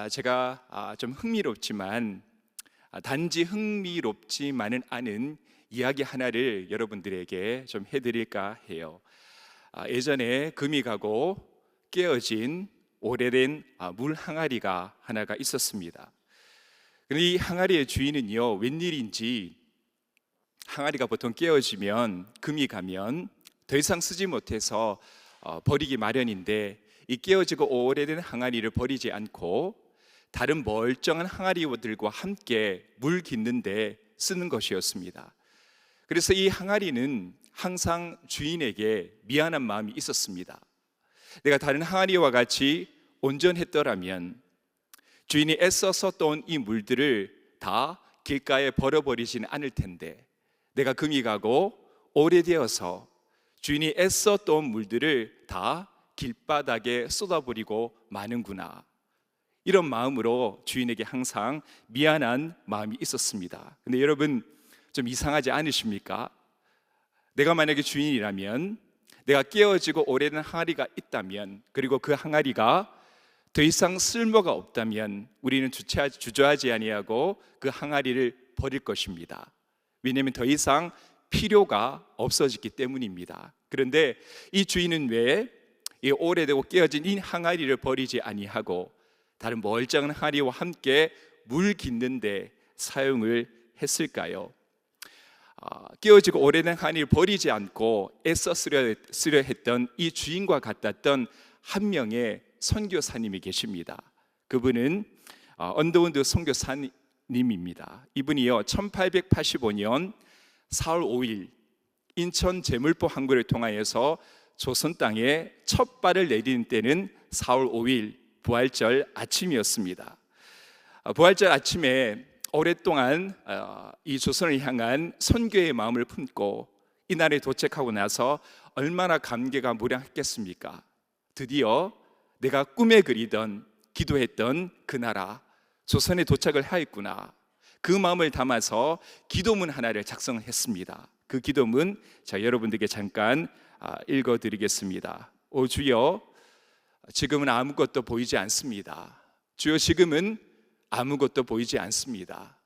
제가 좀 흥미롭지만 단지 흥미롭지만은 않은 이야기 하나를 여러분들에게 좀 해드릴까 해요. 예전에 금이 가고 깨어진 오래된 물 항아리가 하나가 있었습니다. 그런데 이 항아리의 주인은요, 웬일인지 항아리가 보통 깨어지면, 금이 가면 더 이상 쓰지 못해서 버리기 마련인데, 이 깨어지고 오래된 항아리를 버리지 않고 다른 멀쩡한 항아리들과 함께 물 깃는데 쓰는 것이었습니다. 그래서 이 항아리는 항상 주인에게 미안한 마음이 있었습니다. 내가 다른 항아리와 같이 온전했더라면 주인이 애써서 떠온 이 물들을 다 길가에 버려버리지는 않을 텐데, 내가 금이 가고 오래되어서 주인이 애써 떠온 물들을 다 길바닥에 쏟아버리고 마는구나, 이런 마음으로 주인에게 항상 미안한 마음이 있었습니다. 근데 여러분, 좀 이상하지 않으십니까? 내가 만약에 주인이라면, 내가 깨어지고 오래된 항아리가 있다면, 그리고 그 항아리가 더 이상 쓸모가 없다면 우리는 주저하지 아니하고 그 항아리를 버릴 것입니다. 왜냐하면 더 이상 필요가 없어졌기 때문입니다. 그런데 이 주인은 왜 이 오래되고 깨어진 이 항아리를 버리지 아니하고 다른 멀쩡한 항아리와 함께 물 깃는데 사용을 했을까요? 깨어지고 오래된 항아리를 버리지 않고 애써 쓰려 했던 이 주인과 같았던 한 명의 선교사님이 계십니다. 그분은 언더우드 선교사님입니다. 이분이요, 1885년 4월 5일 인천 제물포 항구를 통하여서 조선 땅에 첫 발을 내디딘 때는 4월 5일 부활절 아침이었습니다. 부활절 아침에 오랫동안 이 조선을 향한 선교의 마음을 품고 이날에 도착하고 나서 얼마나 감개가 무량했겠습니까? 드디어 내가 꿈에 그리던, 기도했던 그 나라 조선에 도착을 하였구나, 그 마음을 담아서 기도문 하나를 작성했습니다. 그 기도문, 여러분들께 잠깐 읽어드리겠습니다. 오 주여, 지금은 아무것도 보이지 않습니다. 주여, 지금은 아무것도 보이지 않습니다.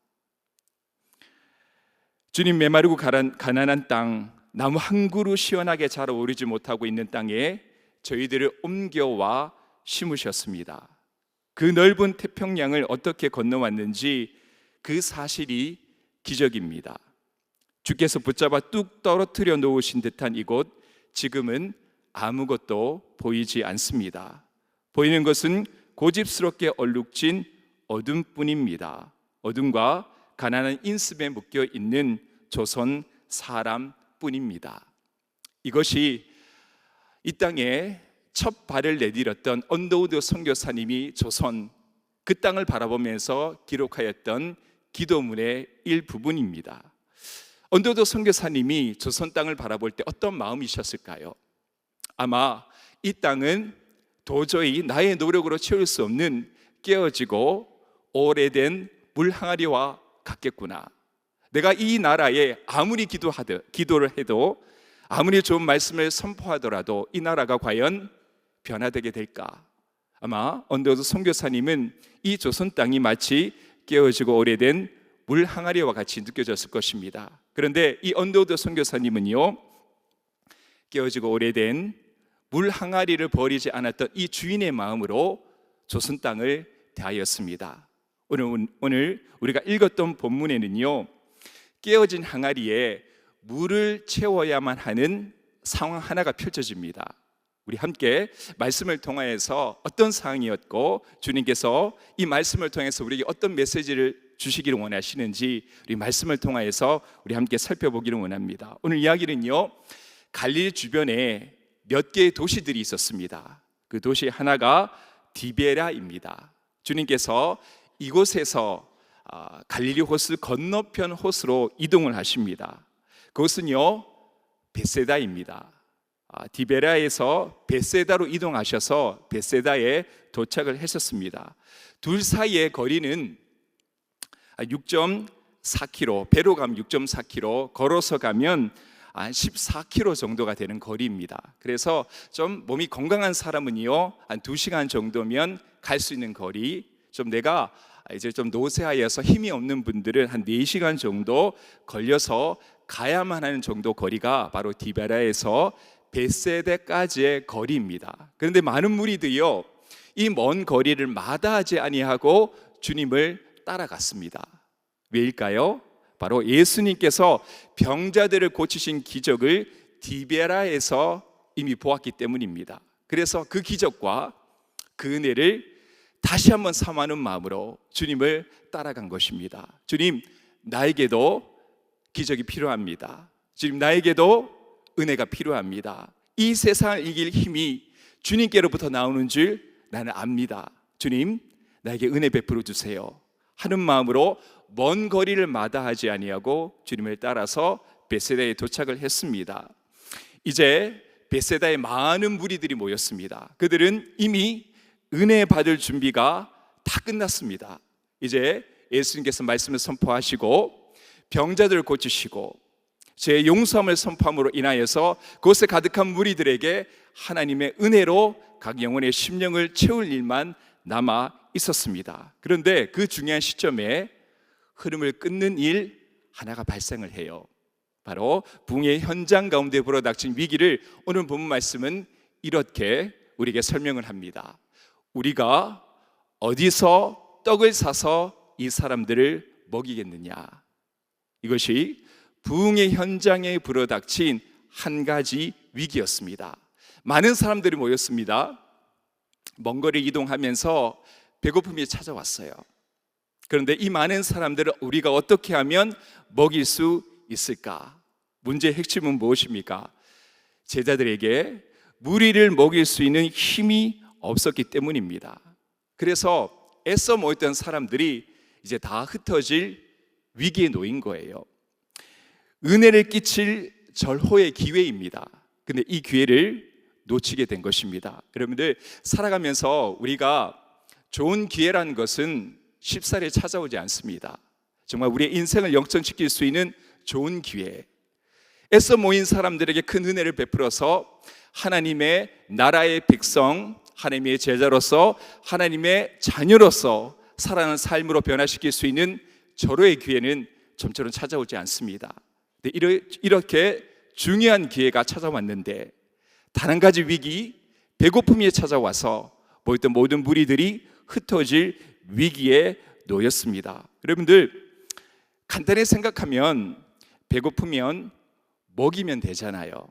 주님, 메마르고 가난한 땅, 나무 한 그루 시원하게 자라오르지 못하고 있는 땅에 저희들을 옮겨와 심으셨습니다. 그 넓은 태평양을 어떻게 건너왔는지 그 사실이 기적입니다. 주께서 붙잡아 뚝 떨어뜨려 놓으신 듯한 이곳, 지금은 아무것도 보이지 않습니다. 보이는 것은 고집스럽게 얼룩진 어둠뿐입니다. 어둠과 가난한 인습에 묶여 있는 조선 사람뿐입니다. 이것이 이 땅에 첫 발을 내디뎠던 언더우드 선교사님이 조선, 그 땅을 바라보면서 기록하였던 기도문의 일부분입니다. 언더우드 선교사님이 조선 땅을 바라볼 때 어떤 마음이셨을까요? 아마 이 땅은 도저히 나의 노력으로 채울 수 없는 깨어지고 오래된 물 항아리와 같겠구나. 내가 이 나라에 아무리 기도를 해도, 아무리 좋은 말씀을 선포하더라도 이 나라가 과연 변화되게 될까? 아마 언더우드 선교사님은 이 조선 땅이 마치 깨어지고 오래된 물 항아리와 같이 느껴졌을 것입니다. 그런데 이 언더우드 선교사님은요, 깨어지고 오래된 물 항아리를 버리지 않았던 이 주인의 마음으로 조선 땅을 대하였습니다. 오늘 우리가 읽었던 본문에는요, 깨어진 항아리에 물을 채워야만 하는 상황 하나가 펼쳐집니다. 우리 함께 말씀을 통하여서 어떤 상황이었고, 주님께서 이 말씀을 통해서 우리에게 어떤 메시지를 주시기를 원하시는지 우리 말씀을 통하여서 우리 함께 살펴보기를 원합니다. 오늘 이야기는요, 갈릴리 주변에 몇 개의 도시들이 있었습니다. 그 도시 하나가 디베라입니다. 주님께서 이곳에서 갈릴리 호수 건너편 호수로 이동을 하십니다. 그곳은요, 베세다입니다. 디베라에서 베세다로 이동하셔서 베세다에 도착을 하셨습니다. 둘 사이의 거리는 6.4km, 배로 가면 6.4km, 걸어서 가면 14km 정도가 되는 거리입니다. 그래서 좀 몸이 건강한 사람은요, 한 2시간 정도면 갈 수 있는 거리, 좀 내가 이제 좀 노쇠하여서 힘이 없는 분들은 한 4시간 정도 걸려서 가야만 하는 정도 거리가 바로 디베라에서 벳세다까지의 거리입니다. 그런데 많은 무리들이요, 이 먼 거리를 마다하지 아니하고 주님을 따라갔습니다. 왜일까요? 바로 예수님께서 병자들을 고치신 기적을 디베라에서 이미 보았기 때문입니다. 그래서 그 기적과 그 은혜를 다시 한번 삼하는 마음으로 주님을 따라간 것입니다. 주님, 나에게도 기적이 필요합니다. 주님, 나에게도 은혜가 필요합니다. 이 세상을 이길 힘이 주님께로부터 나오는 줄 나는 압니다. 주님, 나에게 은혜 베풀어 주세요 하는 마음으로 먼 거리를 마다하지 아니하고 주님을 따라서 벳세다에 도착을 했습니다. 이제 벳세다에 많은 무리들이 모였습니다. 그들은 이미 은혜 받을 준비가 다 끝났습니다. 이제 예수님께서 말씀을 선포하시고 병자들을 고치시고 제 용서함을 선포함으로 인하여서 그곳에 가득한 무리들에게 하나님의 은혜로 각 영혼의 심령을 채울 일만 남아 있었습니다. 그런데 그 중요한 시점에 흐름을 끊는 일 하나가 발생을 해요. 바로 붕의 현장 가운데 불어닥친 위기를 오늘 본문 말씀은 이렇게 우리에게 설명을 합니다. 우리가 어디서 떡을 사서 이 사람들을 먹이겠느냐? 이것이 부흥의 현장에 불어닥친 한 가지 위기였습니다. 많은 사람들이 모였습니다. 먼 거리 이동하면서 배고픔이 찾아왔어요. 그런데 이 많은 사람들을 우리가 어떻게 하면 먹일 수 있을까? 문제의 핵심은 무엇입니까? 제자들에게 무리를 먹일 수 있는 힘이 없었기 때문입니다. 그래서 애써 모였던 사람들이 이제 다 흩어질 위기에 놓인 거예요. 은혜를 끼칠 절호의 기회입니다. 근데 이 기회를 놓치게 된 것입니다. 여러분들, 살아가면서 우리가 좋은 기회라는 것은 쉽사리 찾아오지 않습니다. 정말 우리의 인생을 역전시킬 수 있는 좋은 기회, 애써 모인 사람들에게 큰 은혜를 베풀어서 하나님의 나라의 백성, 하나님의 제자로서, 하나님의 자녀로서 살아가는 삶으로 변화시킬 수 있는 절호의 기회는 점처럼 찾아오지 않습니다. 이렇게 중요한 기회가 찾아왔는데 단 한 가지 위기, 배고픔이 찾아와서 모였던 모든 무리들이 흩어질 위기에 놓였습니다. 여러분들, 간단히 생각하면 배고프면 먹이면 되잖아요.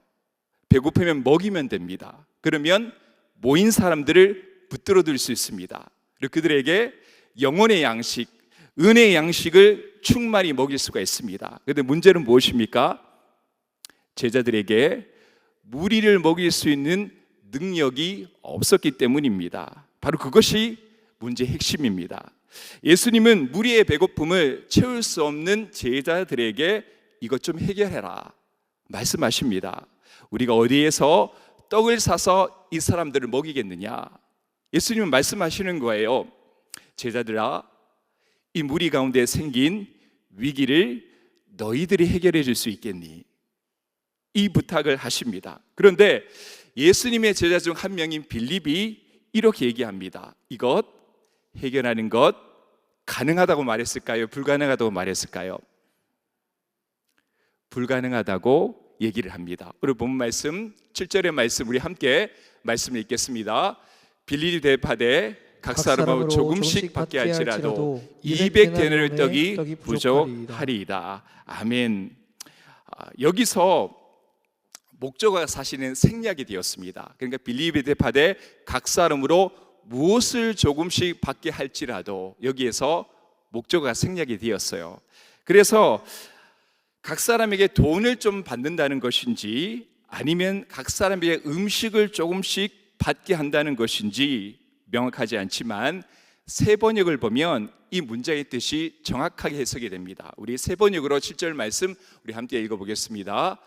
배고프면 먹이면 됩니다. 그러면 모인 사람들을 붙들어둘 수 있습니다. 그리고 그들에게 영혼의 양식, 은혜의 양식을 충만히 먹일 수가 있습니다. 그런데 문제는 무엇입니까? 제자들에게 무리를 먹일 수 있는 능력이 없었기 때문입니다. 바로 그것이 문제의 핵심입니다. 예수님은 무리의 배고픔을 채울 수 없는 제자들에게 이것 좀 해결해라 말씀하십니다. 우리가 어디에서 떡을 사서 이 사람들을 먹이겠느냐? 예수님은 말씀하시는 거예요. 제자들아, 이 무리 가운데 생긴 위기를 너희들이 해결해 줄 수 있겠니? 이 부탁을 하십니다. 그런데 예수님의 제자 중 한 명인 빌립이 이렇게 얘기합니다. 이것 해결하는 것 가능하다고 말했을까요? 불가능하다고 말했을까요? 불가능하다고 얘기를 합니다. 오늘 본 말씀 7절의 말씀 우리 함께 말씀을 읽겠습니다. 빌립이 대답하되 각 사람으로 조금씩 받게 할지라도 200데나리온 떡이 부족하리이다. 아멘. 여기서 목적어가 사실은 생략이 되었습니다. 그러니까 빌립이 대답하되 각 사람으로 무엇을 조금씩 받게 할지라도, 여기에서 목적어가 생략이 되었어요. 그래서 각 사람에게 돈을 좀 받는다는 것인지 아니면 각 사람에게 음식을 조금씩 받게 한다는 것인지 명확하지 않지만 세 번역을 보면 이 문장의 뜻이 정확하게 해석이 됩니다. 우리 세 번역으로 7절 말씀 우리 함께 읽어보겠습니다.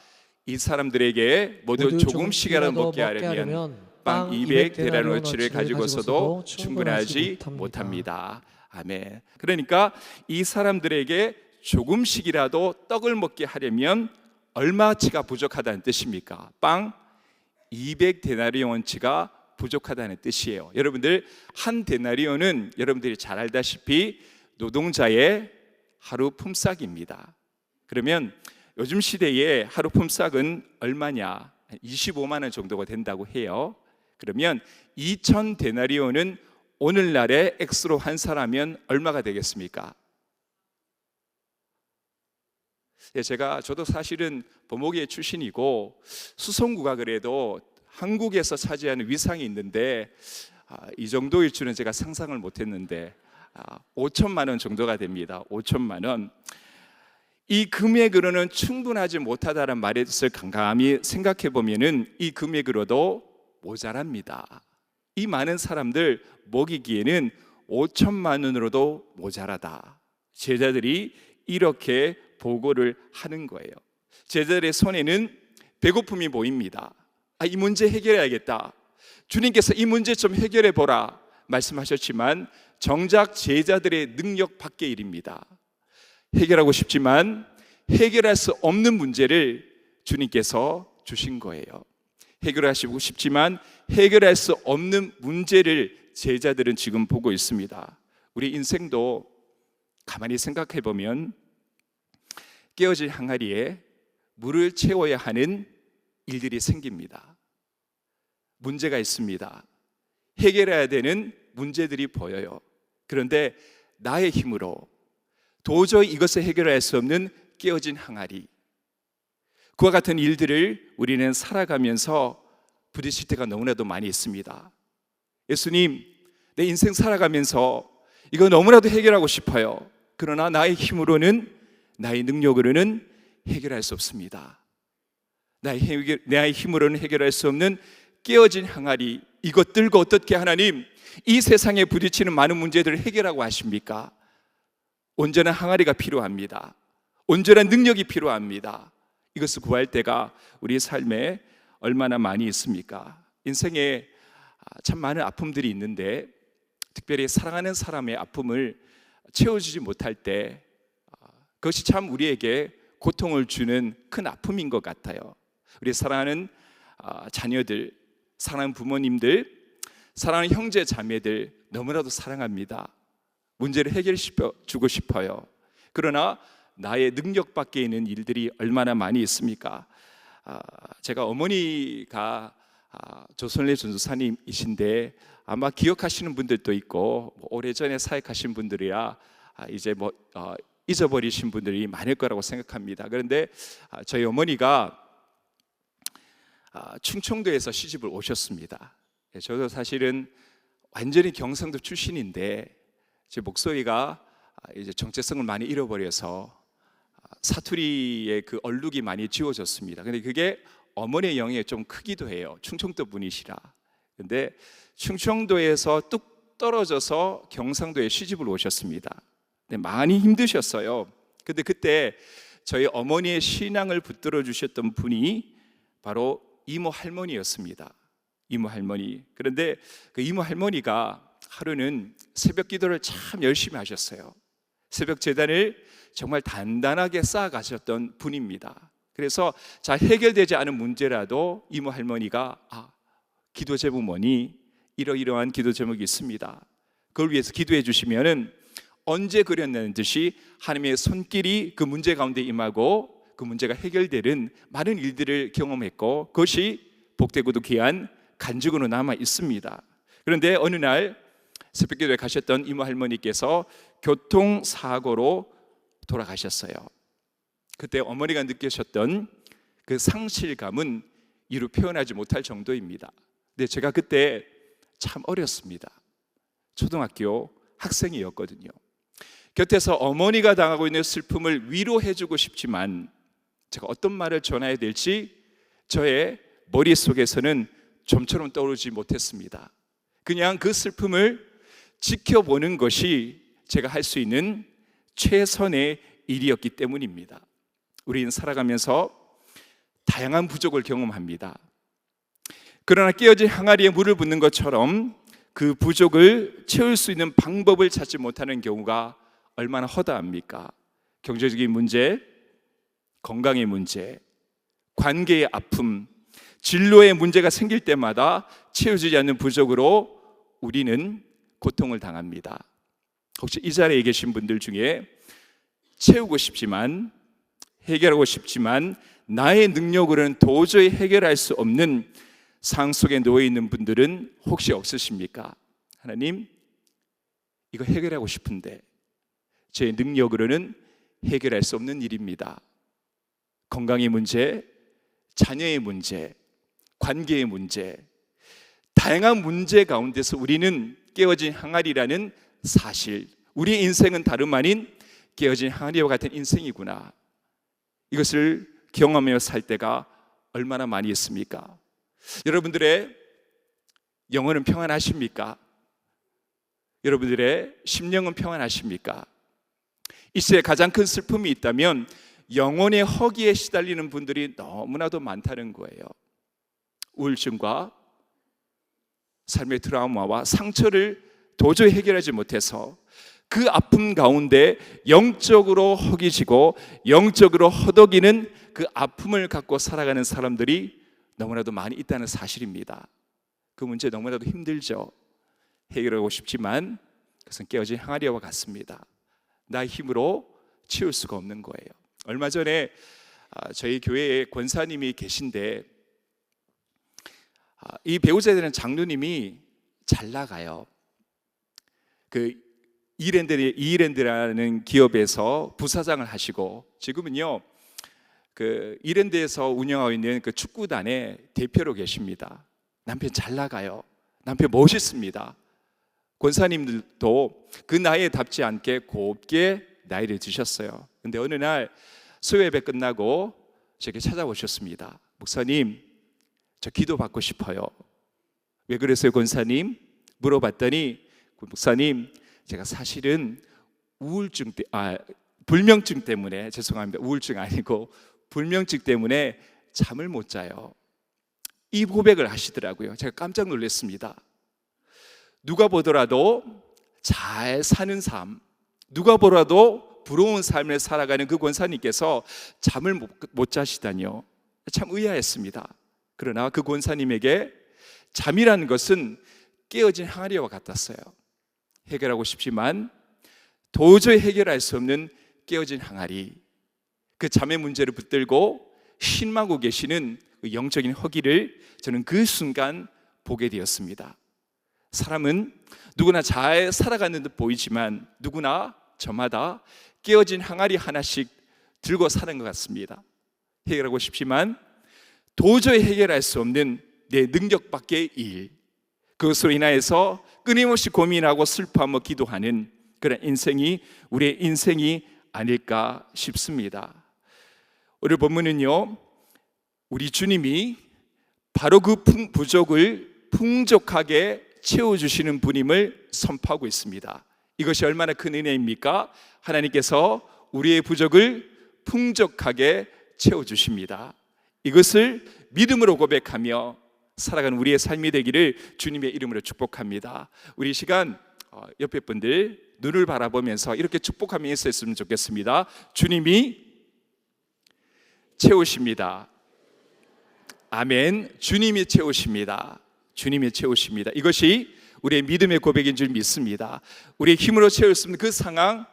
이 사람들에게 모두 조금씩이라도 먹게 하려면 빵 200데나리온어치를 가지고서도 충분하지 못합니다. 아멘. 그러니까 이 사람들에게 조금씩이라도 떡을 먹게 하려면 얼마치가 부족하다는 뜻입니까? 빵 200데나리온어치가 부족하다는 뜻이에요. 여러분들, 한 데나리온은 여러분들이 잘 알다시피 노동자의 하루 품삯입니다. 그러면 요즘 시대에 하루 품삯은 얼마냐? 25만 원 정도가 된다고 해요. 그러면 2,000 데나리온은 오늘날의 액수로 환산하면 얼마가 되겠습니까? 저도 사실은 법무계 출신이고 수성구가 그래도 한국에서 차지하는 위상이 있는데 이 정도일 줄은 제가 상상을 못했는데 5천만 원 정도가 됩니다. 5천만 원. 이 금액으로는 충분하지 못하다는 말의 뜻을 감감히 생각해 보면은 이 금액으로도 모자랍니다. 이 많은 사람들 먹이기에는 5천만 원으로도 모자라다. 제자들이 이렇게 보고를 하는 거예요. 제자들의 손에는 배고픔이 보입니다. 이 문제 해결해야겠다. 주님께서 이 문제 좀 해결해 보라 말씀하셨지만 정작 제자들의 능력 밖의 일입니다. 해결하고 싶지만 해결할 수 없는 문제를 주님께서 주신 거예요. 해결하시고 싶지만 해결할 수 없는 문제를 제자들은 지금 보고 있습니다. 우리 인생도 가만히 생각해 보면 깨어질 항아리에 물을 채워야 하는 일들이 생깁니다. 문제가 있습니다. 해결해야 되는 문제들이 보여요. 그런데 나의 힘으로 도저히 이것을 해결할 수 없는 깨어진 항아리, 그와 같은 일들을 우리는 살아가면서 부딪힐 때가 너무나도 많이 있습니다. 예수님, 내 인생 살아가면서 이거 너무나도 해결하고 싶어요. 그러나 나의 힘으로는, 나의 능력으로는 해결할 수 없습니다. 나의 힘으로는 해결할 수 없는 깨어진 항아리, 이것 들고 어떻게 하나님 이 세상에 부딪히는 많은 문제들을 해결하고 하십니까? 온전한 항아리가 필요합니다. 온전한 능력이 필요합니다. 이것을 구할 때가 우리 삶에 얼마나 많이 있습니까? 인생에 참 많은 아픔들이 있는데 특별히 사랑하는 사람의 아픔을 채워주지 못할 때 그것이 참 우리에게 고통을 주는 큰 아픔인 것 같아요. 우리 사랑하는 자녀들, 사랑하는 부모님들, 사랑하는 형제 자매들 너무나도 사랑합니다. 문제를 해결해 주고 싶어요. 그러나 나의 능력 밖에 있는 일들이 얼마나 많이 있습니까? 제가 어머니가 조선래 전도사님이신데 아마 기억하시는 분들도 있고 오래전에 사역하신 분들이야 이제 잊어버리신 분들이 많을 거라고 생각합니다. 그런데 저희 어머니가 충청도에서 시집을 오셨습니다. 저도 사실은 완전히 경상도 출신인데 제 목소리가 이제 정체성을 많이 잃어버려서 사투리의 그 얼룩이 많이 지워졌습니다. 근데 그게 어머니의 영향이 좀 크기도 해요. 충청도 분이시라. 근데 충청도에서 뚝 떨어져서 경상도에 시집을 오셨습니다. 근데 많이 힘드셨어요. 근데 그때 저희 어머니의 신앙을 붙들어 주셨던 분이 바로 이모 할머니였습니다. 이모 할머니. 그런데 그 이모 할머니가 하루는 새벽 기도를 참 열심히 하셨어요. 새벽 제단을 정말 단단하게 쌓아가셨던 분입니다. 그래서 잘 해결되지 않은 문제라도 이모 할머니가 기도 제목이 이러이러한 기도 제목이 있습니다. 그걸 위해서 기도해 주시면은 언제 그렸냐는 듯이 하나님의 손길이 그 문제 가운데 임하고 그 문제가 해결되는 많은 일들을 경험했고 그것이 복되고도 귀한 간증으로 남아 있습니다. 그런데 어느 날 새벽기도에 가셨던 이모 할머니께서 교통사고로 돌아가셨어요. 그때 어머니가 느끼셨던 그 상실감은 이루 표현하지 못할 정도입니다. 근데 제가 그때 참 어렸습니다. 초등학교 학생이었거든요. 곁에서 어머니가 당하고 있는 슬픔을 위로해주고 싶지만 제가 어떤 말을 전해야 될지 저의 머릿속에서는 좀처럼 떠오르지 못했습니다. 그냥 그 슬픔을 지켜보는 것이 제가 할 수 있는 최선의 일이었기 때문입니다. 우리는 살아가면서 다양한 부족을 경험합니다. 그러나 깨어진 항아리에 물을 붓는 것처럼 그 부족을 채울 수 있는 방법을 찾지 못하는 경우가 얼마나 허다합니까? 경제적인 문제, 건강의 문제, 관계의 아픔, 진로의 문제가 생길 때마다 채워지지 않는 부족으로 우리는 고통을 당합니다. 혹시 이 자리에 계신 분들 중에 채우고 싶지만, 해결하고 싶지만 나의 능력으로는 도저히 해결할 수 없는 상황 속에 놓여 있는 분들은 혹시 없으십니까? 하나님, 이거 해결하고 싶은데 제 능력으로는 해결할 수 없는 일입니다. 건강의 문제, 자녀의 문제, 관계의 문제, 다양한 문제 가운데서 우리는 깨어진 항아리라는 사실, 우리의 인생은 다름 아닌 깨어진 항아리와 같은 인생이구나, 이것을 경험하며 살 때가 얼마나 많이 있습니까? 여러분들의 영혼은 평안하십니까? 여러분들의 심령은 평안하십니까? 이 시대에 가장 큰 슬픔이 있다면 영혼의 허기에 시달리는 분들이 너무나도 많다는 거예요. 우울증과 삶의 트라우마와 상처를 도저히 해결하지 못해서 그 아픔 가운데 영적으로 허기지고 영적으로 허덕이는 그 아픔을 갖고 살아가는 사람들이 너무나도 많이 있다는 사실입니다. 그 문제 너무나도 힘들죠. 해결하고 싶지만 그것은 깨어진 항아리와 같습니다. 나의 힘으로 치울 수가 없는 거예요. 얼마 전에 저희 교회에 권사님이 계신데 이 배우자에 대한 장로님이 잘 나가요. 그 이랜드라는 기업에서 부사장을 하시고 지금은요 그 이랜드에서 운영하고 있는 그 축구단의 대표로 계십니다. 남편 잘 나가요. 남편 멋있습니다. 권사님들도 그 나이에 답지 않게 곱게 나이를 드셨어요. 근데 어느 날 수요예배 끝나고 제게 찾아오셨습니다. 목사님, 저 기도 받고 싶어요. 왜 그랬어요, 권사님? 물어봤더니 목사님, 제가 사실은 불면증 때문에, 죄송합니다, 우울증 아니고 불면증 때문에 잠을 못 자요. 이 고백을 하시더라고요. 제가 깜짝 놀랐습니다. 누가 보더라도 잘 사는 삶, 누가 보더라도 부러운 삶을 살아가는 그 권사님께서 잠을 못 자시다니요. 참 의아했습니다. 그러나 그 권사님에게 잠이라는 것은 깨어진 항아리와 같았어요. 해결하고 싶지만 도저히 해결할 수 없는 깨어진 항아리, 그 잠의 문제를 붙들고 신망하고 계시는 그 영적인 허기를 저는 그 순간 보게 되었습니다. 사람은 누구나 잘 살아가는 듯 보이지만 누구나 저마다 깨어진 항아리 하나씩 들고 사는 것 같습니다. 해결하고 싶지만 도저히 해결할 수 없는 내 능력 밖의 일, 그것으로 인하여서 끊임없이 고민하고 슬퍼하며 기도하는 그런 인생이 우리의 인생이 아닐까 싶습니다. 오늘 본문은요, 우리 주님이 바로 그 부족을 풍족하게 채워주시는 분임을 선포하고 있습니다. 이것이 얼마나 큰 은혜입니까? 하나님께서 우리의 부족을 풍족하게 채워주십니다. 이것을 믿음으로 고백하며 살아가는 우리의 삶이 되기를 주님의 이름으로 축복합니다. 우리 시간 옆에 분들 눈을 바라보면서 이렇게 축복하며 있었으면 좋겠습니다. 주님이 채우십니다. 아멘. 주님이 채우십니다. 주님이 채우십니다. 이것이 우리의 믿음의 고백인 줄 믿습니다. 우리의 힘으로 채울 수 없는 그 상황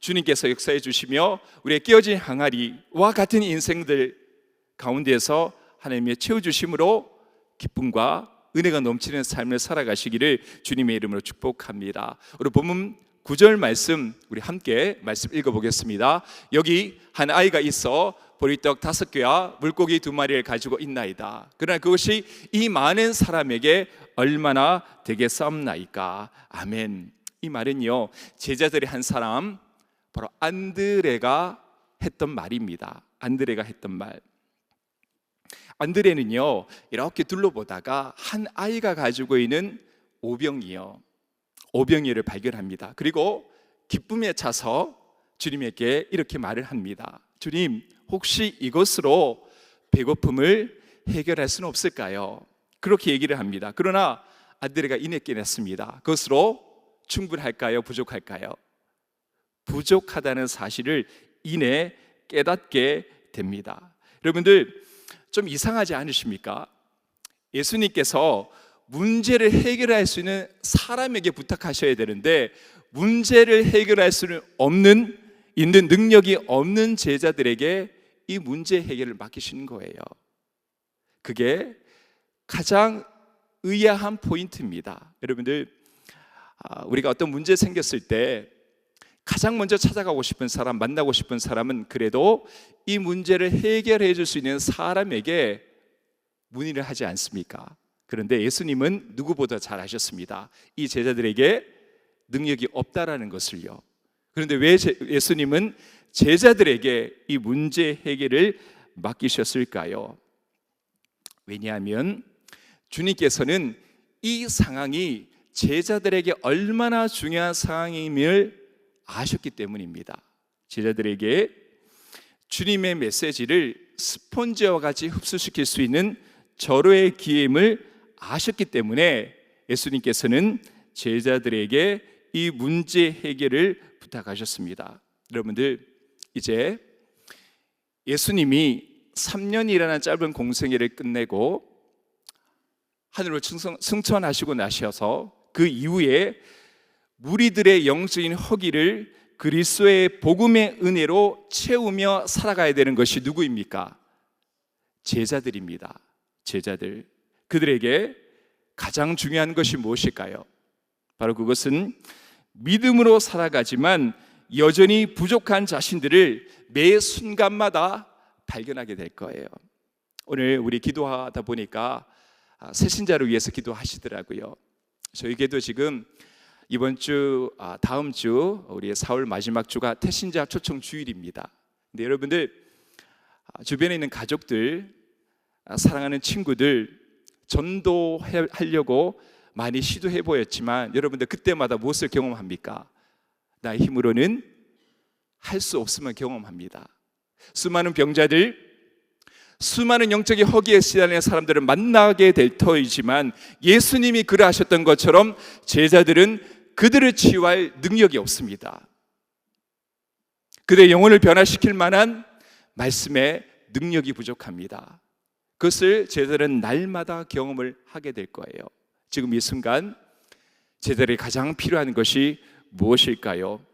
주님께서 역사해 주시며 우리의 깨어진 항아리와 같은 인생들 가운데서 하나님의 채워주심으로 기쁨과 은혜가 넘치는 삶을 살아가시기를 주님의 이름으로 축복합니다. 우리 본문 9절 말씀 우리 함께 말씀 읽어보겠습니다. 여기 한 아이가 있어 보리떡 5개와 물고기 2마리를 가지고 있나이다. 그러나 그것이 이 많은 사람에게 얼마나 되겠사옵나이까. 아멘. 이 말은요, 제자들의 한 사람 바로 안드레가 했던 말입니다. 안드레가 했던 말. 안드레는요, 이렇게 둘러보다가 한 아이가 가지고 있는 오병이를 발견합니다. 그리고 기쁨에 차서 주님에게 이렇게 말을 합니다. 주님, 혹시 이것으로 배고픔을 해결할 수는 없을까요? 그렇게 얘기를 합니다. 그러나 안드레가 이내 깨냈습니다. 그것으로 충분할까요? 부족할까요? 부족하다는 사실을 이내 깨닫게 됩니다. 여러분들 좀 이상하지 않으십니까? 예수님께서 문제를 해결할 수 있는 사람에게 부탁하셔야 되는데 문제를 해결할 수는 있는 능력이 없는 제자들에게 이 문제 해결을 맡기시는 거예요. 그게 가장 의아한 포인트입니다. 여러분들, 우리가 어떤 문제 생겼을 때 가장 먼저 찾아가고 싶은 사람, 만나고 싶은 사람은 그래도 이 문제를 해결해 줄 수 있는 사람에게 문의를 하지 않습니까? 그런데 예수님은 누구보다 잘 아셨습니다. 이 제자들에게 능력이 없다라는 것을요. 그런데 왜 예수님은 제자들에게 이 문제 해결을 맡기셨을까요? 왜냐하면 주님께서는 이 상황이 제자들에게 얼마나 중요한 상황임을 아셨기 때문입니다. 제자들에게 주님의 메시지를 스폰지와 같이 흡수시킬 수 있는 절호의 기회임을 아셨기 때문에 예수님께서는 제자들에게 이 문제 해결을 부탁하셨습니다. 여러분들, 이제 예수님이 3년이라는 짧은 공생애를 끝내고 하늘로 승천하시고 나셔서 그 이후에 무리들의 영적인 허기를 그리스도의 복음의 은혜로 채우며 살아가야 되는 것이 누구입니까? 제자들입니다. 제자들. 그들에게 가장 중요한 것이 무엇일까요? 바로 그것은 믿음으로 살아가지만 여전히 부족한 자신들을 매 순간마다 발견하게 될 거예요. 오늘 우리 기도하다 보니까 새신자를 위해서 기도하시더라고요. 저희에게도 지금 이번 주, 다음 주 우리 4월 마지막 주가 태신자 초청 주일입니다. 근데 여러분들, 주변에 있는 가족들, 사랑하는 친구들 전도하려고 많이 시도해 보였지만 여러분들 그때마다 무엇을 경험합니까? 나의 힘으로는 할 수 없음을 경험합니다. 수많은 병자들, 수많은 영적인 허기에 시달리는 사람들을 만나게 될 터이지만 예수님이 그러하셨던 것처럼 제자들은 그들을 치유할 능력이 없습니다. 그들의 영혼을 변화시킬 만한 말씀의 능력이 부족합니다. 그것을 제자들은 날마다 경험을 하게 될 거예요. 지금 이 순간 제자들이 가장 필요한 것이 무엇일까요?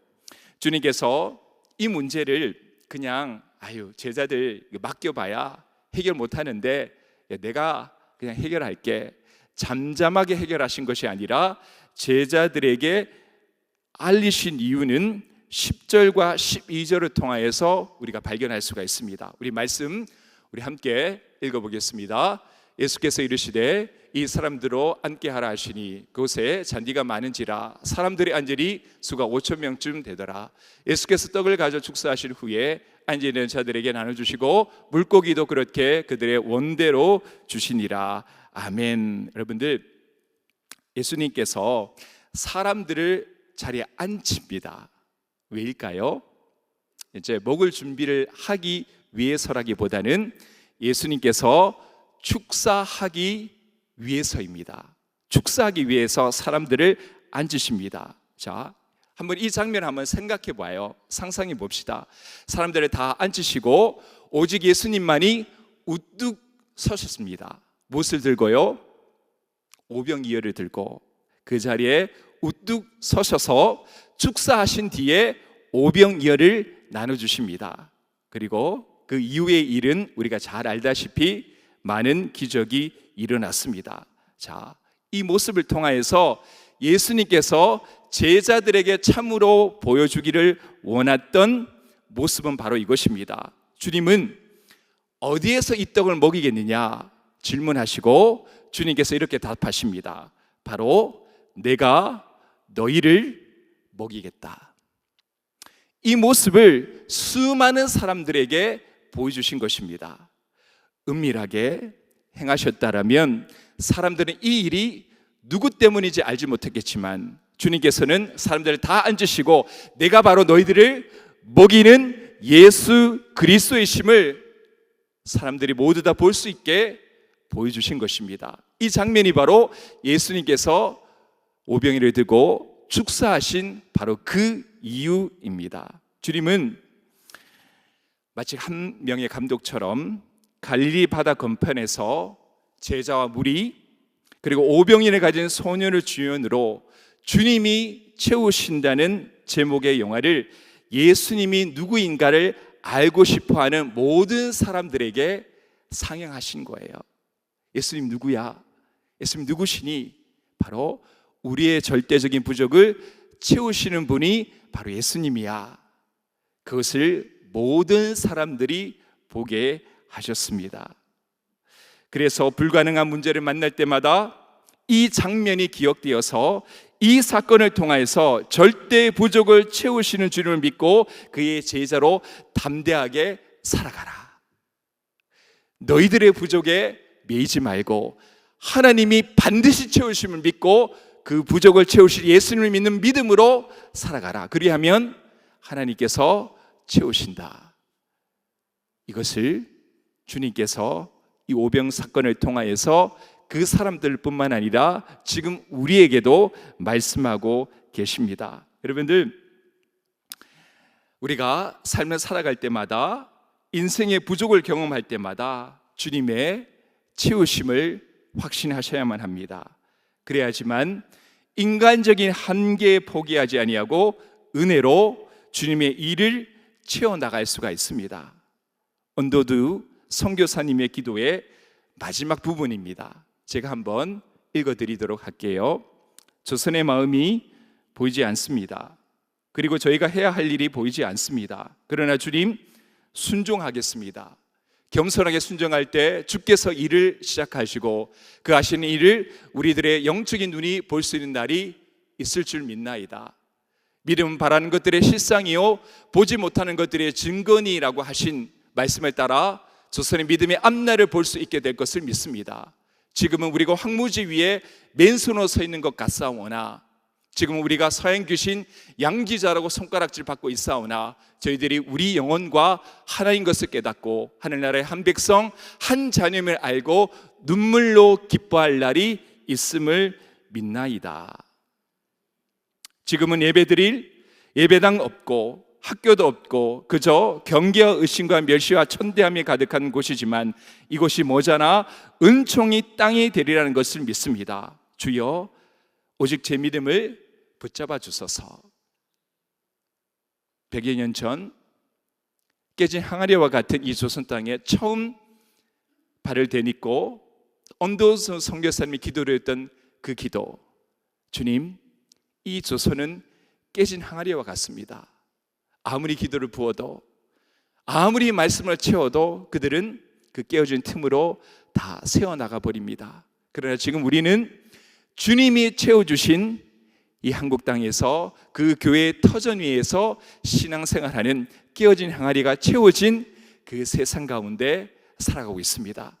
주님께서 이 문제를 그냥 제자들 맡겨봐야 해결 못하는데 내가 그냥 해결할게, 잠잠하게 해결하신 것이 아니라 제자들에게 알리신 이유는 10절과 12절을 통하여서 우리가 발견할 수가 있습니다. 우리 말씀 우리 함께 읽어보겠습니다. 예수께서 이르시되 이 사람들로 앉게 하라 하시니 그곳에 잔디가 많은지라 사람들이 앉으리 수가 5,000명쯤 되더라. 예수께서 떡을 가져 축사하신 후에 앉아있는 자들에게 나눠주시고 물고기도 그렇게 그들의 원대로 주시니라. 아멘. 여러분들, 예수님께서 사람들을 자리에 앉힙니다. 왜일까요? 이제 먹을 준비를 하기 위해서라기보다는 예수님께서 축사하기 위해서입니다. 축사하기 위해서 사람들을 앉으십니다. 자, 한번 이 장면 한번 생각해 봐요. 상상해 봅시다. 사람들을 다 앉으시고 오직 예수님만이 우뚝 서셨습니다. 무엇을 들고요? 오병이어를 들고 그 자리에 우뚝 서셔서 축사하신 뒤에 오병이어를 나눠주십니다. 그리고 그 이후의 일은 우리가 잘 알다시피 많은 기적이 일어났습니다. 자, 이 모습을 통하여서 예수님께서 제자들에게 참으로 보여주기를 원했던 모습은 바로 이것입니다. 주님은 어디에서 이 떡을 먹이겠느냐 질문하시고 주님께서 이렇게 답하십니다. 바로 내가 너희를 먹이겠다. 이 모습을 수많은 사람들에게 보여주신 것입니다. 은밀하게 행하셨다라면 사람들은 이 일이 누구 때문인지 알지 못했겠지만 주님께서는 사람들을 다 앉으시고 내가 바로 너희들을 먹이는 예수 그리스도의 심을 사람들이 모두 다 볼 수 있게 보여주신 것입니다. 이 장면이 바로 예수님께서 오병이를 들고 축사하신 바로 그 이유입니다. 주님은 마치 한 명의 감독처럼 갈릴리 바다 건편에서 제자와 무리, 그리고 오병이를 가진 소년을 주연으로 주님이 채우신다는 제목의 영화를 예수님이 누구인가를 알고 싶어하는 모든 사람들에게 상영하신 거예요. 예수님 누구야? 예수님 누구시니? 바로 우리의 절대적인 부족을 채우시는 분이 바로 예수님이야. 그것을 모든 사람들이 보게 하셨습니다. 그래서 불가능한 문제를 만날 때마다 이 장면이 기억되어서 이 사건을 통하여서 절대 부족을 채우시는 주님을 믿고 그의 제자로 담대하게 살아가라. 너희들의 부족에 매이지 말고 하나님이 반드시 채우심을 믿고 그 부족을 채우실 예수님을 믿는 믿음으로 살아가라. 그리하면 하나님께서 채우신다. 이것을 주님께서 이 오병 사건을 통하여서 그 사람들뿐만 아니라 지금 우리에게도 말씀하고 계십니다. 여러분들, 우리가 삶을 살아갈 때마다 인생의 부족을 경험할 때마다 주님의 채우심을 확신하셔야만 합니다. 그래야지만 인간적인 한계에 포기하지 아니하고 은혜로 주님의 일을 채워나갈 수가 있습니다. 언더두 선교사님의 기도의 마지막 부분입니다. 제가 한번 읽어드리도록 할게요. 조선의 마음이 보이지 않습니다. 그리고 저희가 해야 할 일이 보이지 않습니다. 그러나 주님 순종하겠습니다. 겸손하게 순종할 때 주께서 일을 시작하시고 그 하시는 일을 우리들의 영적인 눈이 볼 수 있는 날이 있을 줄 믿나이다. 믿음은 바라는 것들의 실상이요 보지 못하는 것들의 증거니라고 하신 말씀을 따라 조선의 믿음의 앞날을 볼 수 있게 될 것을 믿습니다. 지금은 우리가 황무지 위에 맨손으로 서 있는 것 같사오나, 지금은 우리가 서행 귀신 양지자라고 손가락질 받고 있사오나, 저희들이 우리 영혼과 하나인 것을 깨닫고 하늘나라의 한 백성 한 자녀임을 알고 눈물로 기뻐할 날이 있음을 믿나이다. 지금은 예배드릴 예배당 없고 학교도 없고 그저 경계와 의심과 멸시와 천대함이 가득한 곳이지만 이곳이 모자라 은총이 땅이 되리라는 것을 믿습니다. 주여, 오직 제 믿음을 붙잡아 주소서. 100여 년 전 깨진 항아리와 같은 이 조선 땅에 처음 발을 대딛고 언더우드 선교사님이 기도를 했던 그 기도, 주님, 이 조선은 깨진 항아리와 같습니다. 아무리 기도를 부어도 아무리 말씀을 채워도 그들은 그 깨어진 틈으로 다 새어나가 버립니다. 그러나 지금 우리는 주님이 채워주신 이 한국 땅에서 그 교회의 터전 위에서 신앙생활하는 깨어진 항아리가 채워진 그 세상 가운데 살아가고 있습니다.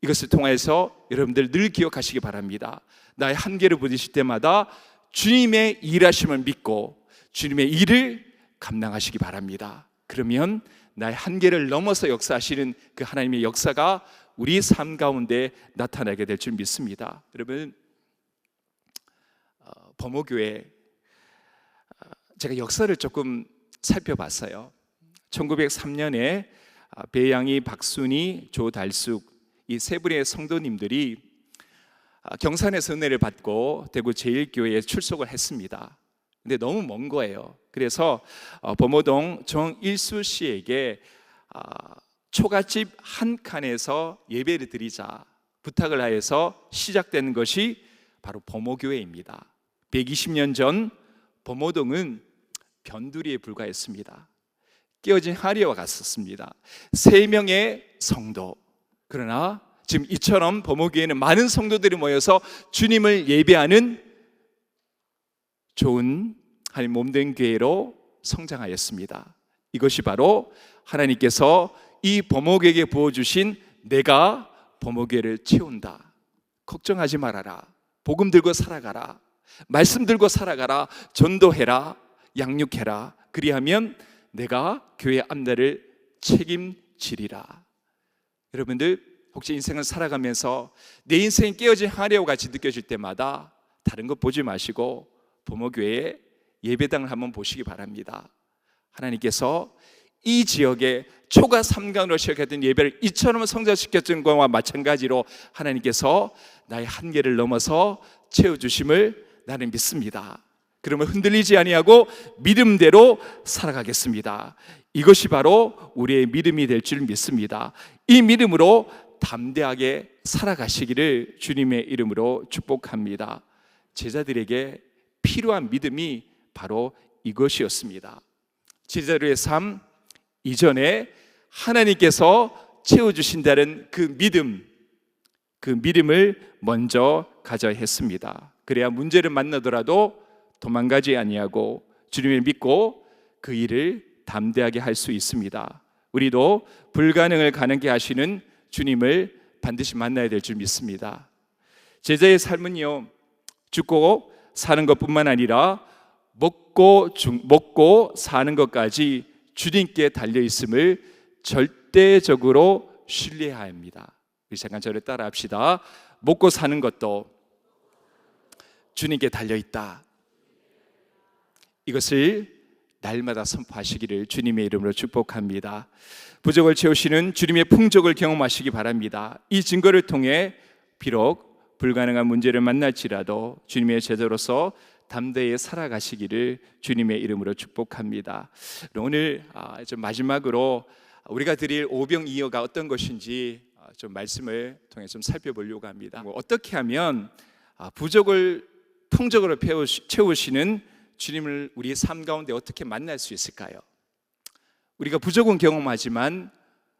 이것을 통해서 여러분들 늘 기억하시기 바랍니다. 나의 한계를 부딪힐 때마다 주님의 일하심을 믿고 주님의 일을 감당하시기 바랍니다. 그러면 나의 한계를 넘어서 역사하시는 그 하나님의 역사가 우리 삶 가운데 나타나게 될 줄 믿습니다. 여러분, 범호교회 제가 역사를 조금 살펴봤어요. 1903년에 배양이, 박순희, 조달숙 이 세 분의 성도님들이 경산에서 은혜를 받고 대구 제1교회에 출석을 했습니다. 근데 너무 먼 거예요. 그래서 범호동 정일수 씨에게 초가집 한 칸에서 예배를 드리자 부탁을 하여서 시작된 것이 바로 범호교회입니다. 120년 전 범호동은 변두리에 불과했습니다. 깨어진 항아리와 같았습니다. 3명의 성도. 그러나 지금 이처럼 범호교회는 많은 성도들이 모여서 주님을 예배하는 좋은 하나님 몸된 교회로 성장하였습니다. 이것이 바로 하나님께서 이 범호교회에게 부어주신 내가 범호교회를 채운다. 걱정하지 말아라. 복음 들고 살아가라. 말씀 들고 살아가라. 전도해라. 양육해라. 그리하면 내가 교회 앞날을 책임지리라. 여러분들 혹시 인생을 살아가면서 내 인생이 깨어진 항아리와 같이 느껴질 때마다 다른 것 보지 마시고 범호교회의 예배당을 한번 보시기 바랍니다. 하나님께서 이 지역에 초가 3강으로 시작했던 예배를 이처럼 성장시켰던 것과 마찬가지로 하나님께서 나의 한계를 넘어서 채워주심을 나는 믿습니다. 그러면 흔들리지 아니하고 믿음대로 살아가겠습니다. 이것이 바로 우리의 믿음이 될 줄 믿습니다. 이 믿음으로 담대하게 살아가시기를 주님의 이름으로 축복합니다. 제자들에게 필요한 믿음이 바로 이것이었습니다. 제자들의 삶 이전에 하나님께서 채워주신다는 그 믿음을 먼저 가져야 했습니다. 그래야 문제를 만나더라도 도망가지 아니하고 주님을 믿고 그 일을 담대하게 할 수 있습니다. 우리도 불가능을 가능케 하시는 주님을 반드시 만나야 될 줄 믿습니다. 제자의 삶은요, 죽고 사는 것뿐만 아니라 먹고 사는 것까지 주님께 달려 있음을 절대적으로 신뢰해야 합니다. 우리 잠깐 저를 따라 합시다. 먹고 사는 것도 주님께 달려 있다. 이것을 날마다 선포하시기를 주님의 이름으로 축복합니다. 부족을 채우시는 주님의 풍족을 경험하시기 바랍니다. 이 증거를 통해 비록 불가능한 문제를 만날지라도 주님의 제자로서 담대히 살아가시기를 주님의 이름으로 축복합니다. 오늘 좀 마지막으로 우리가 드릴 오병이어가 어떤 것인지 좀 말씀을 통해 좀 살펴보려고 합니다. 어떻게 하면 부족을 풍족으로 채우시는 주님을 우리의 삶 가운데 어떻게 만날 수 있을까요? 우리가 부족은 경험하지만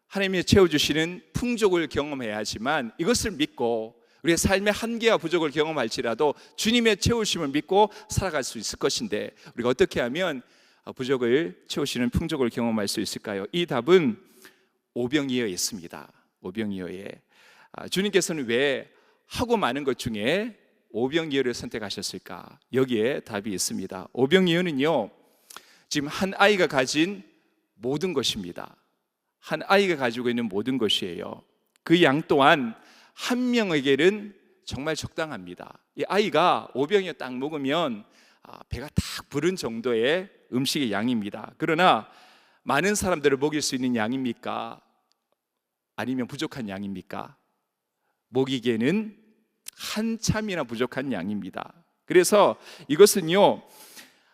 하나님이 채워주시는 풍족을 경험해야 하지만 이것을 믿고 우리의 삶의 한계와 부족을 경험할지라도 주님의 채우심을 믿고 살아갈 수 있을 것인데 우리가 어떻게 하면 부족을 채우시는 풍족을 경험할 수 있을까요? 이 답은 오병이어에 있습니다. 오병이어에 주님께서는 왜 하고 많은 것 중에 오병이어를 선택하셨을까? 여기에 답이 있습니다. 오병이어는요, 지금 한 아이가 가진 모든 것입니다. 한 아이가 가지고 있는 모든 것이에요. 그 양 또한 한 명에게는 정말 적당합니다. 이 아이가 오병이어 딱 먹으면 배가 딱 부른 정도의 음식의 양입니다. 그러나 많은 사람들을 먹일 수 있는 양입니까? 아니면 부족한 양입니까? 먹이기에는 한참이나 부족한 양입니다. 그래서 이것은요,